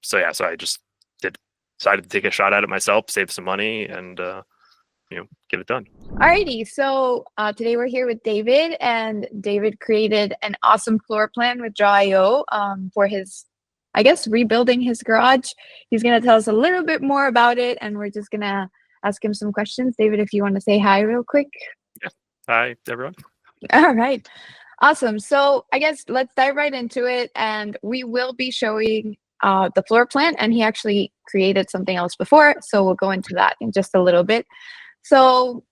So yeah, so I just decided to take a shot at it myself, save some money, and get it done. Alrighty, so today we're here with David, and David created an awesome floor plan with draw.io for his, I guess, rebuilding his garage. He's going to tell us a little bit more about it, and we're just going to ask him some questions. David, if you want to say hi real quick. Yeah. Hi, everyone. All right. Awesome. So I guess let's dive right into it, and we will be showing the floor plan, and he actually created something else before, so we'll go into that in just a little bit. So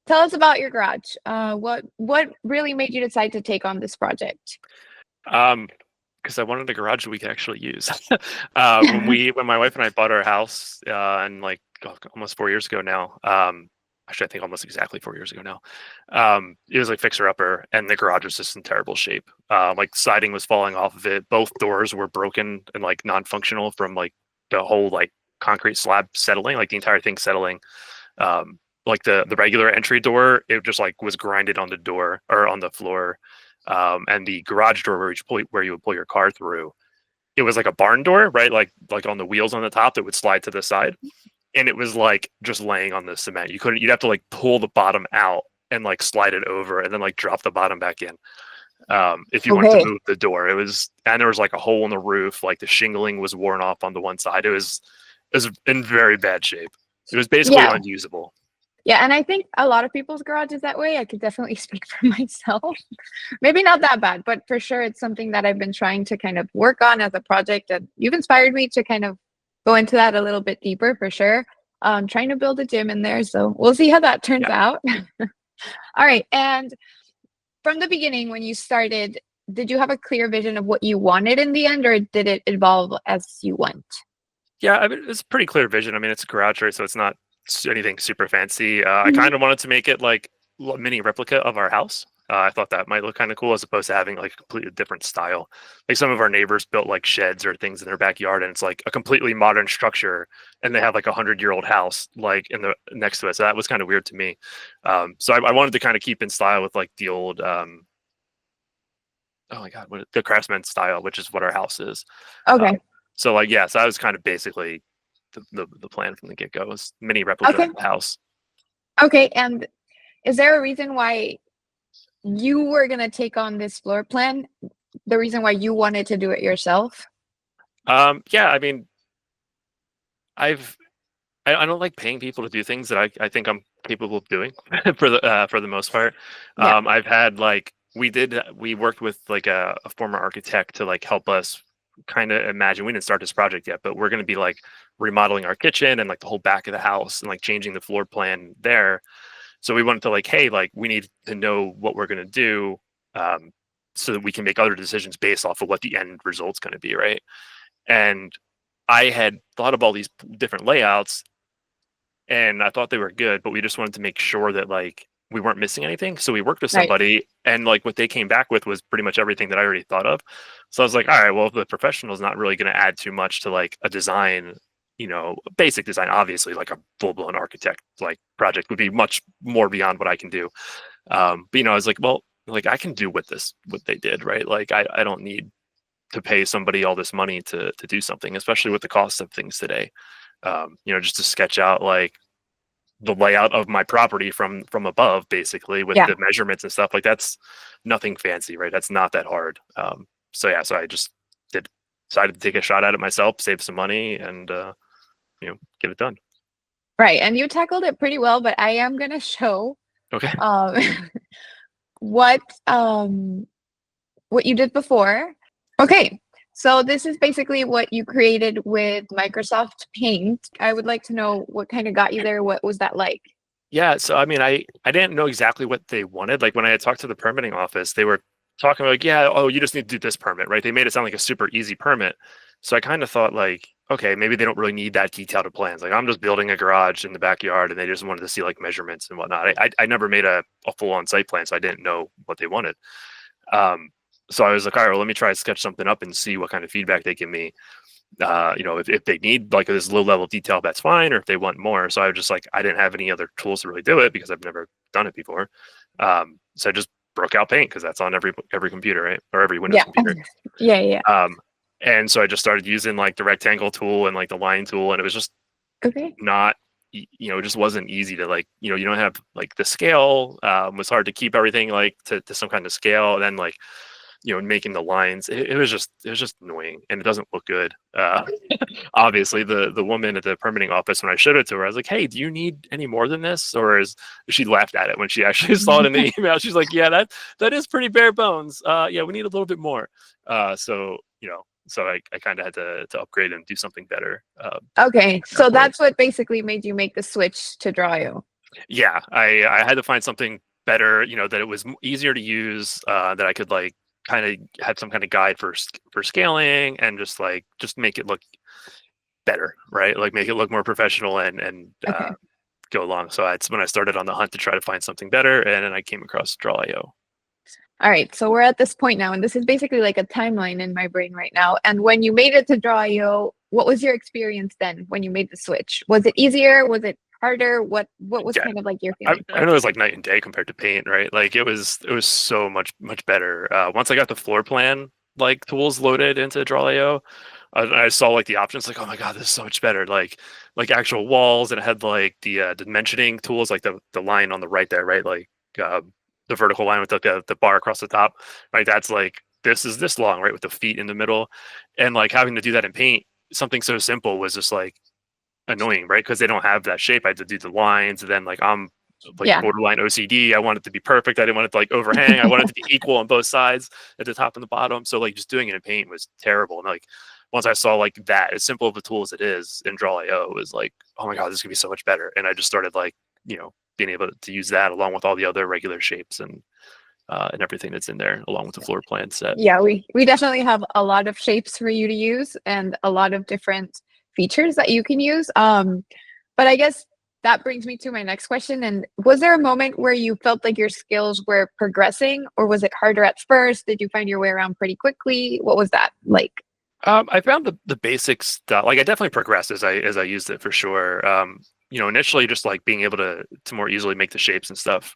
tell us about your garage. What really made you decide to take on this project? Because I wanted a garage that we could actually use. When my wife and I bought our house, and like almost 4 years ago now, actually I think almost exactly 4 years ago now, it was like fixer upper, and the garage was just in terrible shape. Like siding was falling off of it. Both doors were broken and like non-functional from like the whole like concrete slab settling, like the entire thing settling. Like the regular entry door, it just like was grinded on the door or on the floor. And the garage door where you would pull your car through, it was like a barn door, right? Like on the wheels on the top that would slide to the side. And it was like just laying on the cement. You'd have to like pull the bottom out and like slide it over and then like drop the bottom back in. If you wanted to move the door, and there was like a hole in the roof, like the shingling was worn off on the one side. It was in very bad shape. It was basically unusable. Yeah, and I think a lot of people's garage is that way. I could definitely speak for myself. Maybe not that bad, but for sure it's something that I've been trying to kind of work on as a project, and you've inspired me to kind of go into that a little bit deeper for sure. Trying to build a gym in there, so we'll see how that turns out. All right, and from the beginning when you started, did you have a clear vision of what you wanted in the end, or did it evolve as you went? Yeah, I mean, it's a pretty clear vision. I mean, it's a garage, right? So it's not anything super fancy. I kind of wanted to make it like a mini replica of our house. I thought that might look kind of cool as opposed to having like a completely different style. Like some of our neighbors built like sheds or things in their backyard, and it's like a completely modern structure, and they have like 100-year-old house like in the next to it. So that was kind of weird to me. So I wanted to kind of keep in style with like the old, oh my God, the craftsman style, which is what our house is. Okay. So like, yeah, so that was kind of basically the plan from the get-go, was mini replica of the house. Okay, and is there a reason why you were going to take on this floor plan? The reason why you wanted to do it yourself? Yeah, I mean, I don't like paying people to do things that I think I'm capable of doing for the most part. I've had like we worked with like a former architect to like help us kind of imagine. We didn't start this project yet, but we're going to be like remodeling our kitchen and like the whole back of the house and like changing the floor plan there. So we wanted to like, hey, like we need to know what we're going to do, so that we can make other decisions based off of what the end result's going to be, right? And I had thought of all these different layouts, and I thought they were good, but we just wanted to make sure that like we weren't missing anything. So we worked with somebody, and like what they came back with was pretty much everything that I already thought of. So I was like, all right, well, if the professional is not really going to add too much to like a design, basic design, obviously like a full-blown architect like project would be much more beyond what I can do. But I was like, well, like I can do what they did, right? Like I don't need to pay somebody all this money to do something, especially with the cost of things today. Just to sketch out like the layout of my property from above, basically with the measurements and stuff, like that's nothing fancy, right? That's not that hard. So I just decided to take a shot at it myself, save some money, and get it done. Right, and you tackled it pretty well, but I am gonna show what you did before. Okay, so this is basically what you created with Microsoft Paint. I would like to know what kind of got you there. What was that like? Yeah, so I mean, I didn't know exactly what they wanted. Like when I had talked to the permitting office, they were talking like, yeah, oh, you just need to do this permit, right? They made it sound like a super easy permit. So I kind of thought like, okay, maybe they don't really need that detailed of plans. Like I'm just building a garage in the backyard, and they just wanted to see like measurements and whatnot. I never made a full-on site plan, so I didn't know what they wanted. So I was like, all right, well, let me try to sketch something up and see what kind of feedback they give me. If they need like this low level detail, that's fine, or if they want more. So I was just like, I didn't have any other tools to really do it because I've never done it before. So I just broke out Paint because that's on every computer, right? Or every Windows computer. Yeah. And so I just started using like the rectangle tool and like the line tool, and it was just Okay. not, it just wasn't easy to like, you don't have like the scale, was hard to keep everything like to some kind of scale. And then like, making the lines, it was just annoying, and it doesn't look good. Obviously the woman at the permitting office, when I showed it to her, I was like, hey, do you need any more than this? Or she laughed at it when she actually saw it in the email. She's like, yeah, that is pretty bare bones. Yeah, we need a little bit more. So so I kind of had to upgrade and do something better. Okay, At that so point. that's what basically made you make the switch to draw.io. Yeah, I had to find something better, that it was easier to use, that I could like kind of had some kind of guide for scaling, and just make it look better, right? Like make it look more professional, and Okay. go along. So that's when I started on the hunt to try to find something better, and then I came across draw.io. All right, so we're at this point now, and this is basically like a timeline in my brain right now. And when you made it to draw.io, what was your experience then when you made the switch? Was it easier? Was it harder? What was Yeah, kind of like your I, feeling for I it? know it was like night and day compared to Paint, right? Like it was so much better. Once I got the floor plan like tools loaded into draw.io, I saw like the options, like, oh my god, this is so much better. Like actual walls, and it had like the dimensioning tools, like the line on the right there, right? Like uh, the vertical line with the bar across the top, right? That's like this is this long, right, with the feet in the middle, and like having to do that in Paint, something so simple was just like annoying, right? Because they don't have that shape. I had to do the lines, and then like I'm like Yeah. borderline OCD. I want it to be perfect. I didn't want it to like overhang. I wanted it to be equal on both sides at the top and the bottom. So like just doing it in Paint was terrible. And like once I saw like that, as simple of a tool as it is in Draw.io, it was like, oh my god, this is gonna be so much better. And I just started like, being able to use that along with all the other regular shapes and everything that's in there, along with the floor plan set. Yeah, we definitely have a lot of shapes for you to use and a lot of different features that you can use. But I guess that brings me to my next question. And was there a moment where you felt like your skills were progressing, or was it harder at first? Did you find your way around pretty quickly? What was that like? I found the basic stuff. Like I definitely progressed as I used it for sure. Initially just like being able to more easily make the shapes and stuff.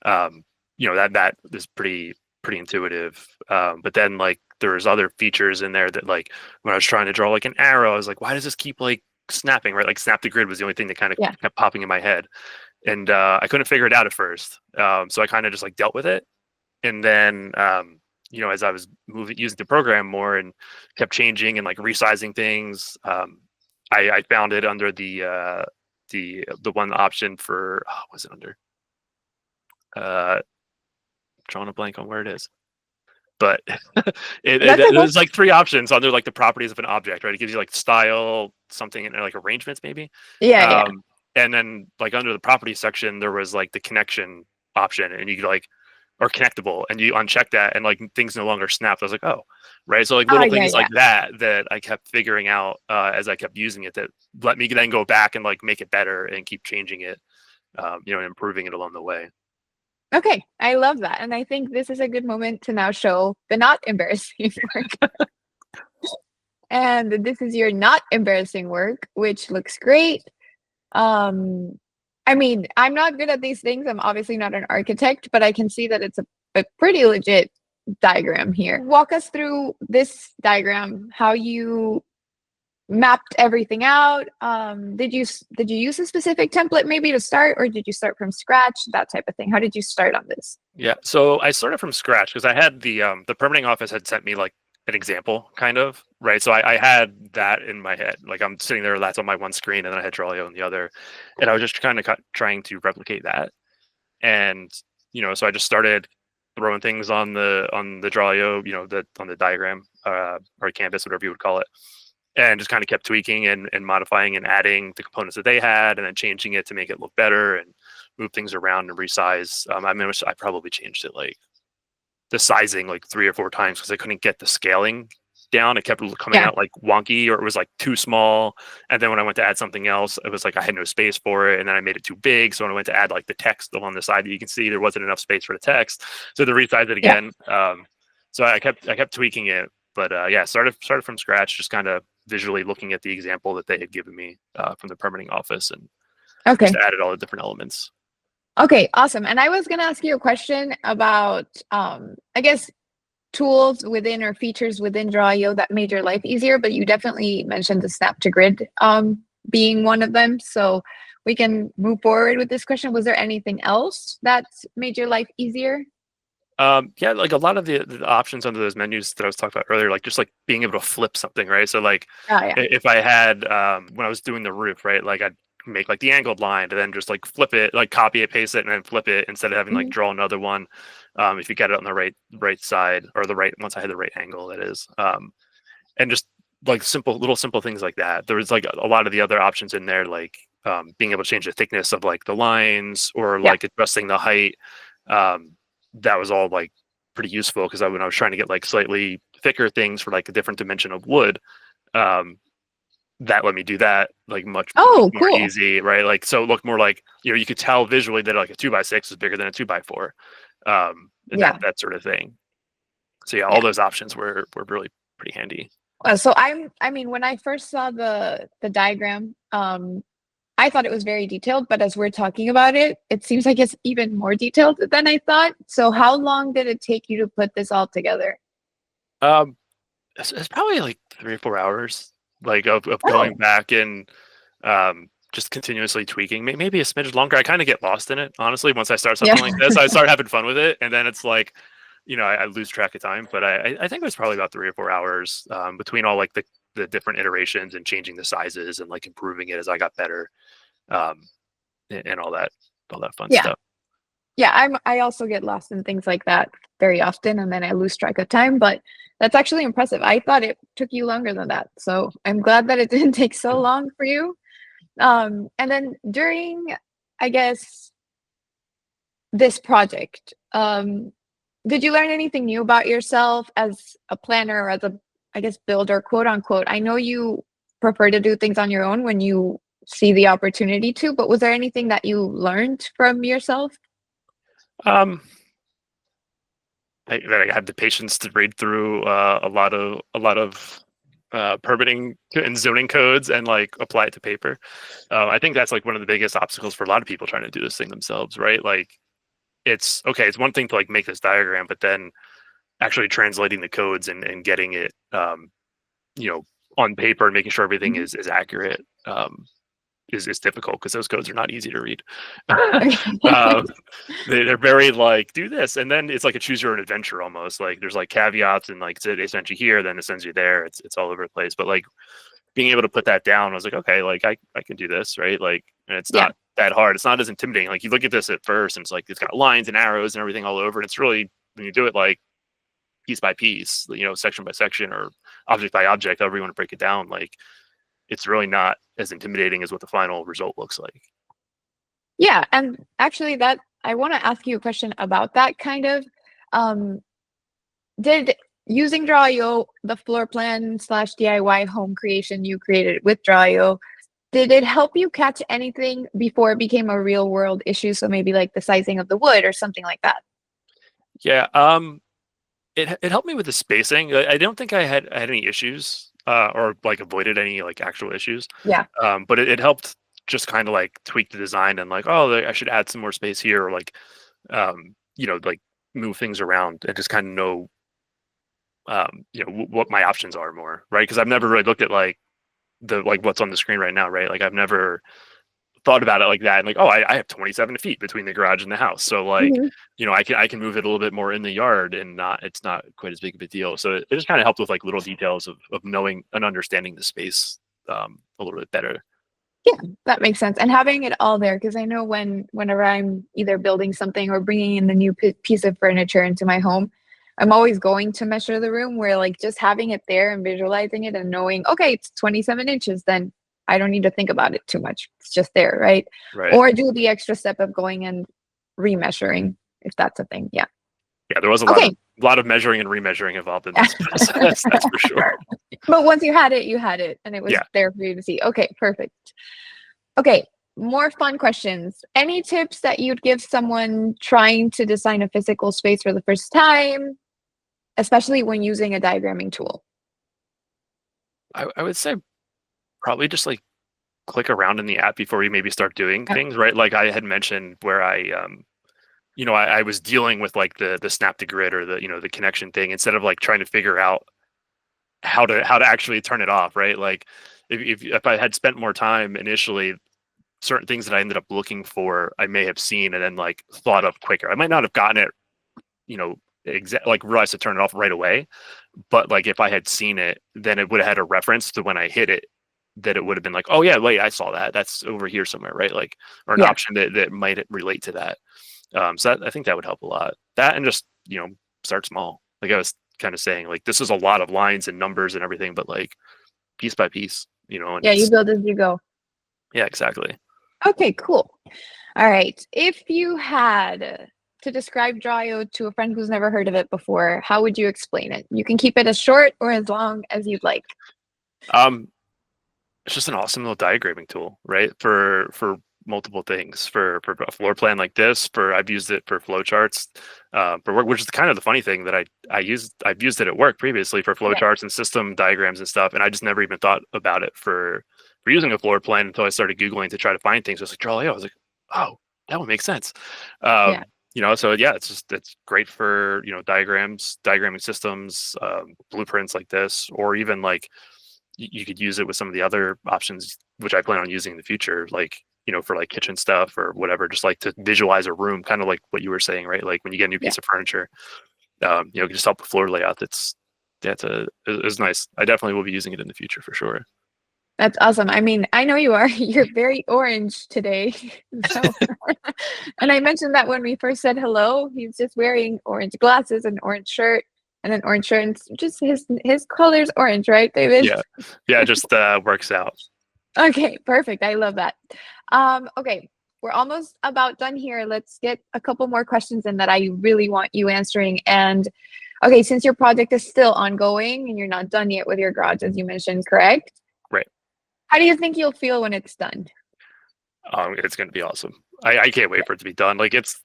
Um, that is pretty intuitive. But then like there's other features in there that like when I was trying to draw like an arrow, I was like, why does this keep like snapping? Right, like snap to grid was the only thing that kind of Yeah. kept popping in my head, and I couldn't figure it out at first. So I kind of just like dealt with it, and then as I was using the program more and kept changing and like resizing things, I found it under the one option for, what was it under, uh drawing a blank on where it is, but That's okay. there's like three options under like the properties of an object, right? It gives you like style, something, and like arrangements maybe. Yeah, yeah. um and then like under the property section there was like the connection option, and you could like, or connectable, and you uncheck that, and like things no longer snapped. I was like, oh, right. So like Oh, little yeah, things like yeah. that I kept figuring out, as I kept using it, that let me then go back and like make it better and keep changing it, and improving it along the way. Okay, I love that. And I think this is a good moment to now show the not embarrassing work. And this is your not embarrassing work, which looks great. Um, I mean, I'm not good at these things. I'm obviously not an architect, but I can see that it's a pretty legit diagram here. Walk us through this diagram, how you mapped everything out. Did you use a specific template maybe to start, or did you start from scratch? That type of thing. How did you start on this? Yeah, so I started from scratch because I had the permitting office had sent me like an example, kind of, right. So I had that in my head, like I'm sitting there, that's on my one screen, and then I had Trello on the other, and I was just kind of trying to replicate that. And so I just started throwing things on the Draw.io, on the diagram, or canvas, whatever you would call it, and just kind of kept tweaking and modifying and adding the components that they had, and then changing it to make it look better and move things around and resize. I mean, I probably changed it like the sizing like 3 or 4 times because I couldn't get the scaling down. It kept coming Yeah, out like wonky, or it was like too small. And then when I went to add something else, it was like I had no space for it, and then I made it too big. So when I went to add like the text along the side that you can see, there wasn't enough space for the text. So to resize it yeah. again. So I kept tweaking it, but yeah, started from scratch, just kind of visually looking at the example that they had given me, from the permitting office, and just Okay. added all the different elements. Okay, awesome. And I was gonna ask you a question about I guess tools within or features within Draw.io that made your life easier, but you definitely mentioned the snap to grid being one of them. So we can move forward with this question. Was there anything else that made your life easier? Yeah, like a lot of the options under those menus that I was talking about earlier, like just like being able to flip something, right? So like Oh yeah. if I had when I was doing the roof, right, like I'd make like the angled line and then just like flip it, like copy it, paste it, and then flip it instead of having like Mhm. draw another one. If you get it on the right side or the right once I had the right angle, that is. And just like simple things like that. There was like a lot of the other options in there, like being able to change the thickness of like the lines or Yeah. like adjusting the height. Um, that was all like pretty useful because when I was trying to get like slightly thicker things for like a different dimension of wood, um, that let me do that like much Oh, more cool. easy, right? Like so it looked more like you could tell visually that like a 2x6 is bigger than a 2x4, and Yeah. that sort of thing. So yeah, all Yeah. those options were really pretty handy. So I mean, when I first saw the diagram, I thought it was very detailed, but as we're talking about it, it seems like it's even more detailed than I thought. So how long did it take you to put this all together? Um, it's probably like 3 or 4 hours, like of going Oh, back and just continuously tweaking. Maybe a smidge longer. I kind of get lost in it, honestly. Once I start yeah. something like this, I start having fun with it, and then it's like, I lose track of time. But I think it was probably about 3 or 4 hours between all like the different iterations and changing the sizes and like improving it as I got better, um, and all that fun Yeah. stuff. Yeah, I also get lost in things like that very often and then I lose track of time, but that's actually impressive. I thought it took you longer than that. So I'm glad that it didn't take so long for you. And then during, I guess, this project, did you learn anything new about yourself as a planner or as a, I guess, builder, quote unquote? I know you prefer to do things on your own when you see the opportunity to, but was there anything that you learned from yourself? Um, that I have the patience to read through a lot of permitting and zoning codes and like apply it to paper. I think that's like one of the biggest obstacles for a lot of people trying to do this thing themselves, right? Like it's okay. It's one thing to like make this diagram, but then actually translating the codes and getting it, you know, on paper and making sure everything Mhm. is accurate. Is difficult because those codes are not easy to read. Okay. um, they're very like do this, and then it's like a choose your own adventure almost. Like there's like caveats and like it sends you here, then it sends you there. It's all over the place. But like being able to put that down, I was like, okay, like I can do this, right? Like, and it's Yeah. not that hard. It's not as intimidating. Like you look at this at first, and it's like it's got lines and arrows and everything all over, and it's really when you do it like piece by piece, section by section or object by object, however you want to break it down, like it's really not as intimidating as what the final result looks like. Yeah, and actually that I want to ask you a question about that kind of. Um, did using Draw.io, the floor plan slash DIY home creation you created with Draw.io, did it help you catch anything before it became a real world issue? So maybe like the sizing of the wood or something like that. Yeah, it helped me with the spacing. I don't think I had any issues or like avoided any like actual issues. Yeah. But it helped just kind of like tweak the design and like, oh, I should add some more space here, or like, like move things around and just kind of know, what my options are more, right? Because I've never really looked at like the like what's on the screen right now, right? Like I've never thought about it like that and like, oh, I have 27 feet between the garage and the house, so like, Mhm. I can move it a little bit more in the yard and not it's not quite as big of a deal. So it just kind of helped with like little details of knowing and understanding the space a little bit better. Yeah, that makes sense. And having it all there, because I know whenever I'm either building something or bringing in the new piece of furniture into my home, I'm always going to measure the room where like just having it there and visualizing it and knowing, okay, it's 27 inches, then I don't need to think about it too much. It's just there, right? Right. Or do the extra step of going and remeasuring if that's a thing. Yeah. Yeah, there was Okay. a lot of measuring and remeasuring involved in this process. That's for sure. But once you had it and it was Yeah. there for you to see. Okay, perfect. Okay, more fun questions. Any tips that you'd give someone trying to design a physical space for the first time, especially when using a diagramming tool? I would say probably just like click around in the app before you maybe start doing Yeah. things, right? Like I had mentioned where I was dealing with like the snap to grid or the connection thing instead of like trying to figure out how to actually turn it off, right? Like if I had spent more time initially, certain things that I ended up looking for, I may have seen and then like thought of quicker. I might not have gotten it, like realized to turn it off right away, but like if I had seen it, then it would have had a reference to when I hit it, that it would have been like, oh yeah, wait, I saw that. That's over here somewhere, right? Like, or an Yeah. option that might relate to that. So I think that would help a lot. That and just start small. Like I was kind of saying, like this is a lot of lines and numbers and everything, but like piece by piece, and Yeah, you it's build as you go. yeah, exactly. Okay, cool. All right. If you had to describe draw.io to a friend who's never heard of it before, how would you explain it? You can keep it as short or as long as you'd like. Um, it's just an awesome little diagramming tool, right? For multiple things, for a floor plan like this. For I've used it for flowcharts, for work, which is kind of the funny thing that I've used it at work previously for Yeah. flowcharts and system diagrams and stuff, and I just never even thought about it for using a floor plan until I started googling to try to find things. I was like, Draw.io. I was like, oh, that would make sense. Yeah. So yeah, it's great for diagrams, diagramming systems, blueprints like this, or even like you could use it with some of the other options which I plan on using in the future, like for like kitchen stuff or whatever, just like to visualize a room, kind of like what you were saying, right? Like when you get a new Yeah. piece of furniture, it can just help with floor layout. It's nice. I definitely will be using it in the future for sure. That's awesome. I mean, I know you are. You're very orange today. So, and I mentioned that when we first said hello, he's just wearing orange glasses and orange shirt and an orange shirt. And just his color's orange, right, David? Yeah, yeah, it just works out. Okay, perfect. I love that. Okay, we're almost about done here. Let's get a couple more questions in that I really want you answering. And okay, since your project is still ongoing and you're not done yet with your garage, as you mentioned, correct? Right. How do you think you'll feel when it's done? It's going to be awesome. I can't wait for it to be done. Like it's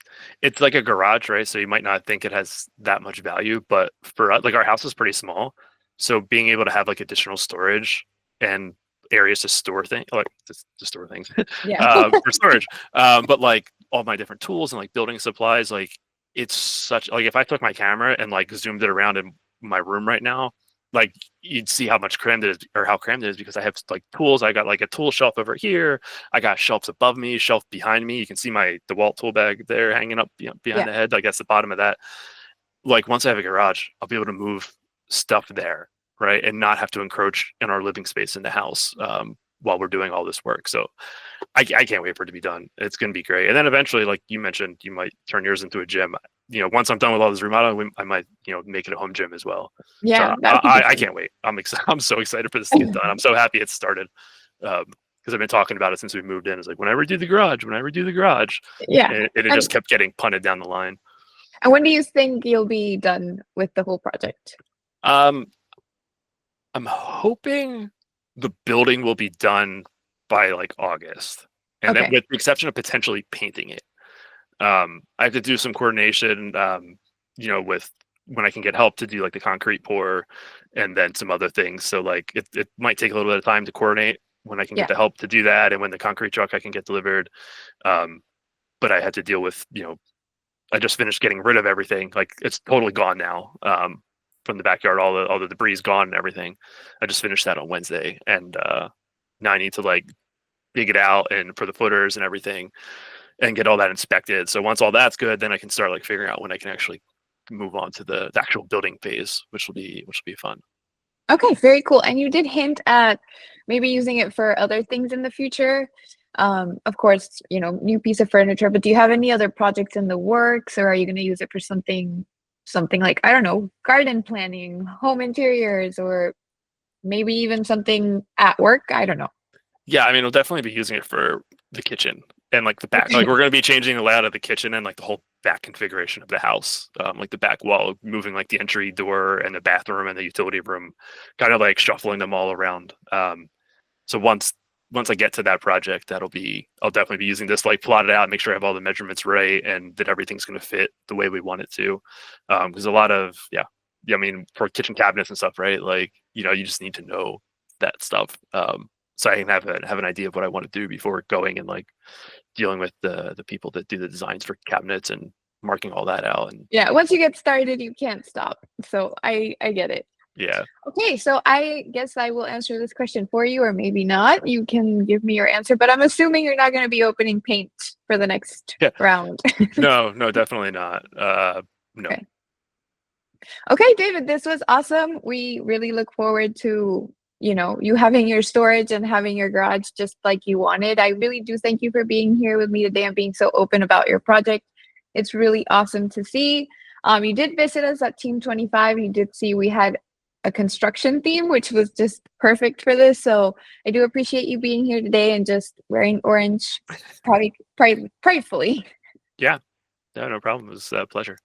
like a garage, right? So you might not think it has that much value, but for us, like our house is pretty small, so being able to have like additional storage and areas to store things, like to store things, Yeah. for storage. But like all my different tools and like building supplies, like it's such like if I took my camera and like zoomed it around in my room right now, like you'd see how much crammed it is or how crammed it is because I have like tools. I got like a tool shelf over here. I got shelves above me, shelf behind me. You can see my DeWalt tool bag there hanging up behind Yeah. the head. Like that's the bottom of that. Like once I have a garage, I'll be able to move stuff there, right, and not have to encroach in our living space in the house while we're doing all this work. So I can't wait for it to be done. It's going to be great. And then eventually, like you mentioned, you might turn yours into a gym. Once I'm done with all this remodeling, I might make it a home gym as well. So Yeah, that could be I fun. can't wait. I'm excited. I'm so excited for this to get done. I'm so happy it's started because I've been talking about it since we moved in. It's like when I redo the garage, Yeah. and it just And kept getting punted down the line. and when do you think you'll be done with the whole project? Um, I'm hoping the building will be done by like August, and then Okay. with the exception of potentially painting it. I have to do some coordination, with when I can get help to do like the concrete pour and then some other things. So like it might take a little bit of time to coordinate when I can get Yeah. the help to do that and when the concrete truck I can get delivered. Um, but I had to deal with, I just finished getting rid of everything. Like it's totally gone now. From the backyard, all the debris is gone and everything. I just finished that on Wednesday, and now I need to like dig it out and for the footers and everything and get all that inspected. So once all that's good, then I can start like figuring out when I can actually move on to the actual building phase, which will be fun. Okay, very cool. And you did hint at maybe using it for other things in the future. Of course, new piece of furniture, but do you have any other projects in the works, or are you going to use it for something like, I don't know, garden planning, home interiors, or maybe even something at work? I don't know. Yeah, I mean, we'll definitely be using it for the kitchen and like the back. Like Okay. we're going to be changing the layout of the kitchen and like the whole back configuration of the house, like the back wall, moving like the entry door and the bathroom and the utility room, kind of like shuffling them all around. So once I get to that project, I'll definitely be using this, like plot it out, make sure I have all the measurements right and that everything's going to fit the way we want it to. Because a lot of yeah, I mean for kitchen cabinets and stuff, right? Like you just need to know that stuff. So I can have an idea of what I want to do before going and like dealing with the people that do the designs for cabinets and marking all that out. And Yeah, once you get started, you can't stop. So I get it. yeah. Okay, so I guess I will answer this question for you, or maybe not. You can give me your answer, but I'm assuming you're not going to be opening paint for the next Yeah. round. No, definitely not. No. Okay. Okay, David, this was awesome. We really look forward to, you having your storage and having your garage just like you wanted. I really do thank you for being here with me today and being so open about your project. It's really awesome to see. You did visit us at Team 25. You did see we had a construction theme, which was just perfect for this. So I do appreciate you being here today and just wearing orange, probably pridefully. Yeah. No problem. It was a pleasure.